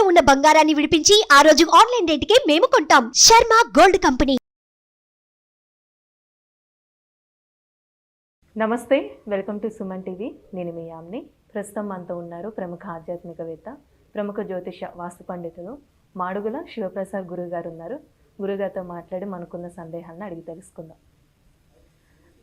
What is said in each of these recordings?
ఉన్న బంగారాన్ని విడిపించి ఆ రోజు ఆన్లైన్ రేటుకే మేము కొంటాం. Sharma gold company. నమస్తే, వెల్కమ్ టు సుమన్ టీవీ. నేను మీ యామ్ని. ప్రస్తుతం మనతో ఉన్నారు ప్రముఖ ఆధ్యాత్మికవేత్త, ప్రముఖ జ్యోతిష వాస్తు పండితులు మాడుగుల శివప్రసాద్ గురుగారు ఉన్నారు. గురుగారితో మాట్లాడి మనకున్న సందేహాలను అడిగి తెలుసుకుందాం.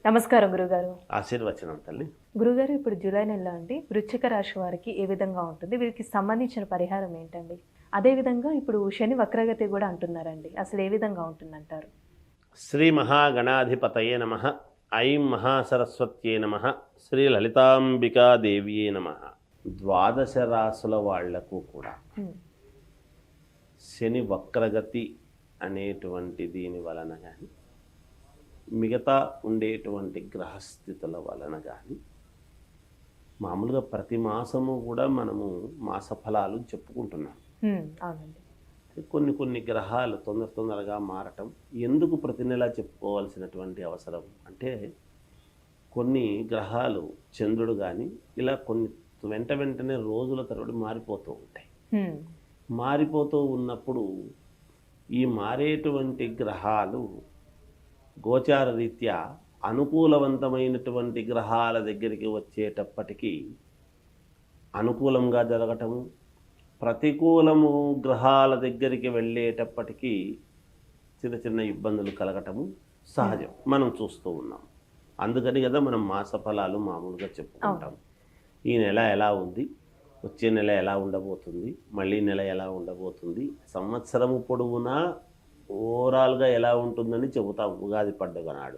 నమస్కారం గురుగారు. ఆశీర్వచనం తల్లి. గురుగారు, ఇప్పుడు జూలై నెలలో అండి వృశ్చిక రాశి వారికి ఏ విధంగా ఉంటుంది, వీరికి సంబంధించిన పరిహారం ఏంటండి? అదేవిధంగా ఇప్పుడు శని వక్రగతి కూడా అంటున్నారండి, అసలు ఏ విధంగా ఉంటుందంటారు? శ్రీ మహాగణాధిపతయే నమః. ఐం మహాసరస్వత్యే నమః. శ్రీ లలితాంబికాదేవియే నమః. ద్వాదశ రాసుల వాళ్లకు కూడా శని వక్రగతి అనేటువంటి దీని వలన కానీ, మిగతా ఉండేటువంటి గ్రహస్థితుల వలన కానీ, మామూలుగా ప్రతి మాసము కూడా మనము మాస ఫలాలు చెప్పుకుంటున్నాం. అవునండి. కొన్ని గ్రహాలు తొందరగా మారటం ఎందుకు ప్రతి నెలా చెప్పుకోవాల్సినటువంటి అవసరం అంటే, కొన్ని గ్రహాలు చంద్రుడు కానీ ఇలా కొన్ని వెంటనే రోజుల తరబడి మారిపోతూ ఉంటాయి. మారిపోతూ ఉన్నప్పుడు ఈ మారేటువంటి గ్రహాలు గోచార రీత్యా అనుకూలవంతమైనటువంటి గ్రహాల దగ్గరికి వచ్చేటప్పటికీ అనుకూలంగా జరగటము, ప్రతికూలము గ్రహాల దగ్గరికి వెళ్ళేటప్పటికీ చిన్న ఇబ్బందులు కలగటము సహజం, మనం చూస్తూ ఉన్నాం. అందుకని కదా మనం మాస ఫలాలు మామూలుగా చెప్పుకుంటాం. ఈ నెల ఎలా ఉంది, వచ్చే నెల ఎలా ఉండబోతుంది, మళ్ళీ నెల ఎలా ఉండబోతుంది, సంవత్సరము పొడవునా ఓవరాల్గా ఎలా ఉంటుందని చెబుతాం ఉగాది పండుగ నాడు.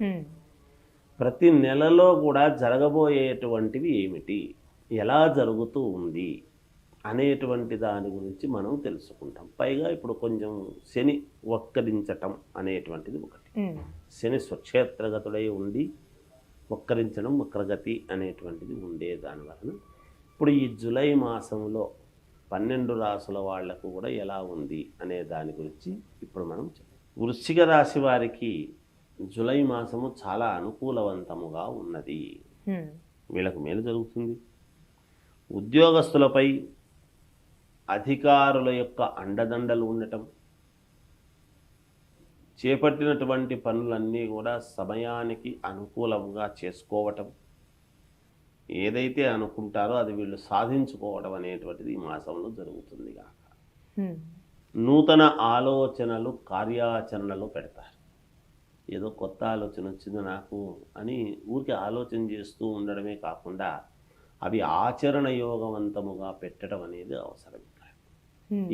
ప్రతి నెలలో కూడా జరగబోయేటువంటివి ఏమిటి, ఎలా జరుగుతూ ఉంది అనేటువంటి దాని గురించి మనం తెలుసుకుంటాం. పైగా ఇప్పుడు కొంచెం శని వక్రించటం అనేటువంటిది ఒకటి. శని స్వక్షేత్రగతుడై ఉండి వక్రించడం, వక్రగతి అనేటువంటిది ఉండే దాని వలన ఇప్పుడు ఈ జూలై మాసంలో 12 రాసుల వాళ్లకు కూడా ఎలా ఉంది అనే దాని గురించి ఇప్పుడు మనం చెప్తాం. వృశ్చిక రాశి వారికి జూలై మాసము చాలా అనుకూలవంతముగా ఉన్నది. వీళ్ళకు మేలు జరుగుతుంది. ఉద్యోగస్తులపై అధికారుల యొక్క అండదండలు ఉండటం, చేపట్టినటువంటి పనులన్నీ కూడా సమయానికి అనుకూలంగా చేసుకోవటం, ఏదైతే అనుకుంటారో అది వీళ్ళు సాధించుకోవడం అనేటువంటిది ఈ మాసంలో జరుగుతుంది కాక, నూతన ఆలోచనలు కార్యాచరణలో పెడతారు. ఏదో కొత్త ఆలోచన వచ్చింది నాకు అని ఊరికి ఆలోచన చేస్తూ ఉండడమే కాకుండా అవి ఆచరణ యోగవంతముగా పెట్టడం అనేది అవసరం.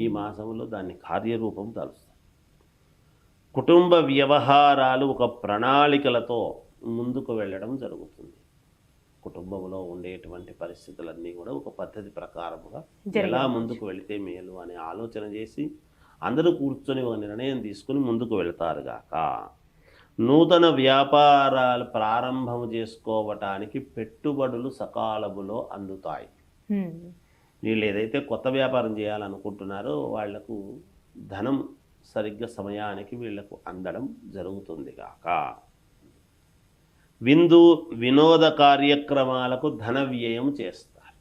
ఈ మాసంలో దాన్ని కార్యరూపం దాలుస్తారు. కుటుంబ వ్యవహారాలు ఒక ప్రణాళికలతో ముందుకు వెళ్ళడం జరుగుతుంది. కుటుంబంలో ఉండేటువంటి పరిస్థితులన్నీ కూడా ఒక పద్ధతి ప్రకారముగా ఎలా ముందుకు వెళితే మేలు అనే ఆలోచన చేసి అందరూ కూర్చొని ఒక నిర్ణయం తీసుకుని ముందుకు వెళతారు గాక, నూతన వ్యాపారాలు ప్రారంభం చేసుకోవటానికి పెట్టుబడులు సకాలములో అందుతాయి. వీళ్ళు ఏదైతే కొత్త వ్యాపారం చేయాలనుకుంటున్నారో వాళ్లకు ధనం సరిగ్గా సమయానికి వీళ్లకు అందడం జరుగుతుంది గాక. వినోద కార్యక్రమాలకు ధన వ్యయం చేస్తారు.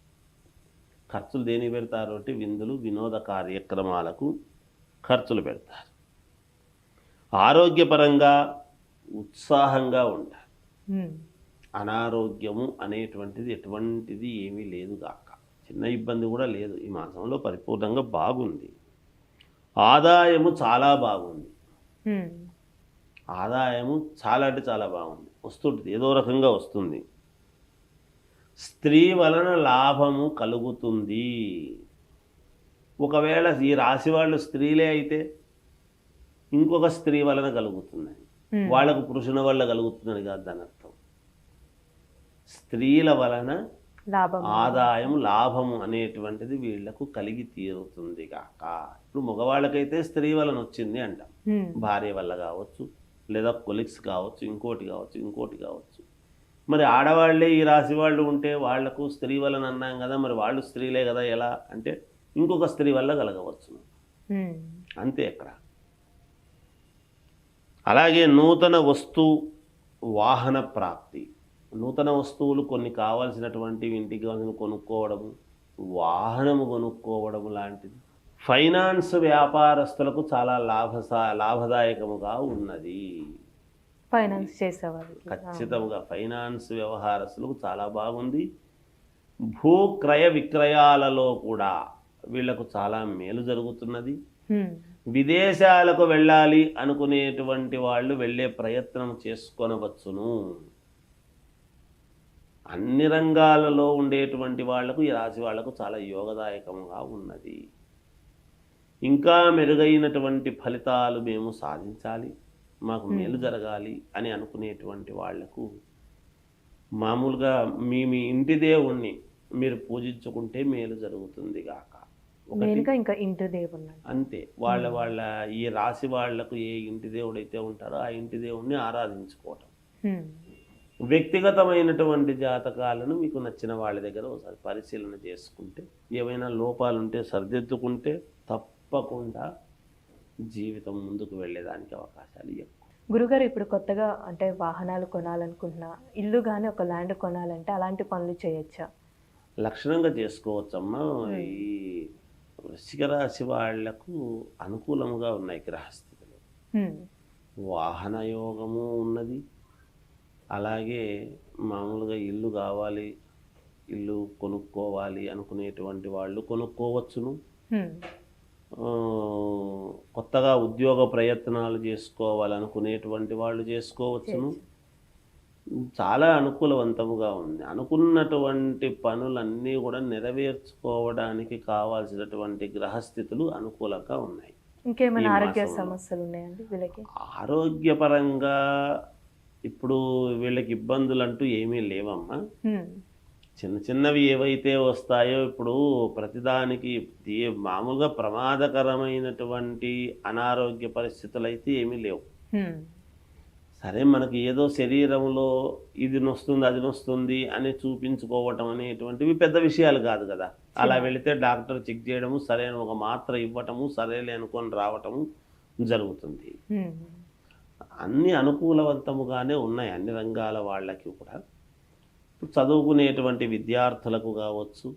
ఖర్చులు దేనికి పెడతారు అంటే విందులు, వినోద కార్యక్రమాలకు ఖర్చులు పెడతారు. ఆరోగ్యపరంగా ఉత్సాహంగా ఉంటారు. అనారోగ్యము అనేటువంటిది ఎటువంటిది ఏమీ లేదు గాక, చిన్న ఇబ్బంది కూడా లేదు. ఈ మాసంలో పరిపూర్ణంగా బాగుంది. ఆదాయము చాలా బాగుంది. ఆదాయము చాలా అంటే చాలా బాగుంది, వస్తుంటుంది, ఏదో రకంగా వస్తుంది. స్త్రీ వలన లాభము కలుగుతుంది. ఒకవేళ ఈ రాశి వాళ్ళు స్త్రీలే అయితే ఇంకొక స్త్రీ వలన కలుగుతుందని, వాళ్ళకు పురుషుని వల్ల కలుగుతుందని కాదు దాని అర్థం. స్త్రీల వలన ఆదాయం, లాభము అనేటువంటిది వీళ్లకు కలిగి తీరుతుంది కాక. ఇప్పుడు మగవాళ్ళకైతే స్త్రీ వలన వచ్చింది అంటాం, భార్య వల్ల కావచ్చు, లేదా కొలిక్స్ కావచ్చు, ఇంకోటి కావచ్చు. మరి ఆడవాళ్లే ఈ రాశి వాళ్ళు ఉంటే వాళ్లకు స్త్రీ వలన అన్నాం కదా, మరి వాళ్ళు స్త్రీలే కదా, ఎలా అంటే ఇంకొక స్త్రీ వల్ల కలగవచ్చు, అంతే అక్కడ. అలాగే నూతన వస్తు వాహన ప్రాప్తి, నూతన వస్తువులు కొన్ని కావాల్సినటువంటివి ఇంటికి కొనుక్కోవడము, వాహనము కొనుక్కోవడము లాంటిది ఫైనాన్స్ వ్యాపారస్తులకు చాలా లాభదాయకముగా ఉన్నది. ఫైనాన్స్ చేసేవాళ్ళు. ఖచ్చితంగా ఫైనాన్స్ వ్యవహారస్తులకు చాలా బాగుంది. భూ క్రయ విక్రయాలలో కూడా వీళ్లకు చాలా మేలు జరుగుతున్నది. విదేశాలకు వెళ్ళాలి అనుకునేటువంటి వాళ్ళు వెళ్ళే ప్రయత్నం చేసుకొనవచ్చును. అన్ని రంగాలలో ఉండేటువంటి వాళ్లకు ఈ రాశి వాళ్లకు చాలా యోగదాయకంగా ఉన్నది. ఇంకా మెరుగైనటువంటి ఫలితాలు మేము సాధించాలి, మాకు మేలు జరగాలి అని అనుకునేటువంటి వాళ్లకు మామూలుగా మీ ఇంటి దేవుణ్ణి మీరు పూజించుకుంటే మేలు జరుగుతుంది గాక. ఇంకా ఇంటి దేవుడు అంతే. వాళ్ళ ఈ రాశి వాళ్లకు ఏ ఇంటి దేవుడైతే ఉంటారో ఆ ఇంటి దేవుణ్ణి ఆరాధించుకోవటం. వ్యక్తిగతమైనటువంటి జాతకాలను మీకు నచ్చిన వాళ్ళ దగ్గర ఒకసారి పరిశీలన చేసుకుంటే, ఏవైనా లోపాలుంటే సరిదిద్దుకుంటే తప్పకుండా జీవితం ముందుకు వెళ్ళేదానికి అవకాశాలు ఎక్కువ. గురుగారు, ఇప్పుడు కొత్తగా అంటే వాహనాలు కొనాలనుకుంటున్నా, ఇల్లు కానీ ఒక ల్యాండ్ కొనాలంటే అలాంటి పనులు చేయొచ్చా? లక్షణంగా చేసుకోవచ్చమ్మా. ఈ వృశ్చిక రాశి వాళ్లకు అనుకూలముగా ఉన్నాయి గ్రహస్థితులు. వాహన యోగము ఉన్నది. అలాగే మామూలుగా ఇల్లు కావాలి, ఇల్లు కొనుక్కోవాలి అనుకునేటువంటి వాళ్ళు కొనుక్కోవచ్చును. కొత్తగా ఉద్యోగ ప్రయత్నాలు చేసుకోవాలనుకునేటువంటి వాళ్ళు చేసుకోవచ్చును. చాలా అనుకూలవంతముగా ఉంది. అనుకున్నటువంటి పనులన్నీ కూడా నెరవేర్చుకోవడానికి కావాల్సినటువంటి గ్రహస్థితులు అనుకూలంగా ఉన్నాయి. ఇంకేమైనా ఆరోగ్య సమస్యలు ఉన్నాయండి వీళ్ళకి? ఆరోగ్యపరంగా ఇప్పుడు వీళ్ళకి ఇబ్బందులు అంటూ ఏమీ లేవమ్మా. చిన్న చిన్నవి ఏవైతే వస్తాయో ఇప్పుడు ప్రతిదానికి మామూలుగా ప్రమాదకరమైనటువంటి అనారోగ్య పరిస్థితులు అయితే ఏమీ లేవు. సరే, మనకి ఏదో శరీరంలో ఇది నొస్తుంది అది నొస్తుంది అని చూపించుకోవటం అనేటువంటివి పెద్ద విషయాలు కాదు కదా. అలా వెళితే డాక్టర్ చెక్ చేయడము, సరైన ఒక మాత్ర ఇవ్వటము, సరేలే అనుకొని రావటము జరుగుతుంది. అన్ని అనుకూలవంతముగానే ఉన్నాయి అన్ని రంగాల వాళ్ళకి కూడా. చదువుకునేటువంటి విద్యార్థులకు కావచ్చు,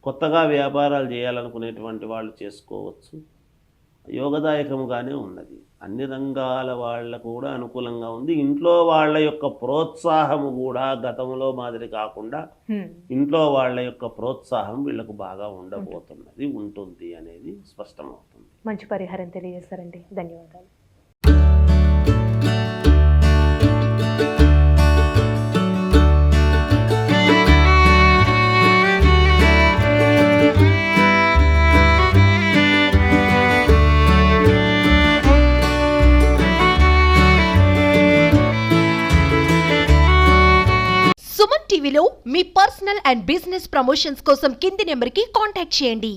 కొత్తగా వ్యాపారాలు చేయాలనుకునేటువంటి వాళ్ళు చేసుకోవచ్చు. యోగదాయకముగానే ఉన్నది. అన్ని రంగాల వాళ్ళకు కూడా అనుకూలంగా ఉంది. ఇంట్లో వాళ్ళ యొక్క ప్రోత్సాహము కూడా గతంలో మాదిరి కాకుండా ఇంట్లో వాళ్ళ యొక్క ప్రోత్సాహం వీళ్ళకు బాగా ఉండబోతున్నది, ఉంటుంది అనేది స్పష్టమవుతుంది. మంచి పరిహారం తెలియజేస్తారండి. ధన్యవాదాలు. సుమన్ టీవీలో మీ పర్సనల్ అండ్ బిజినెస్ ప్రమోషన్స్ కోసం కింది నెంబర్కి కాంటాక్ట్ చేయండి.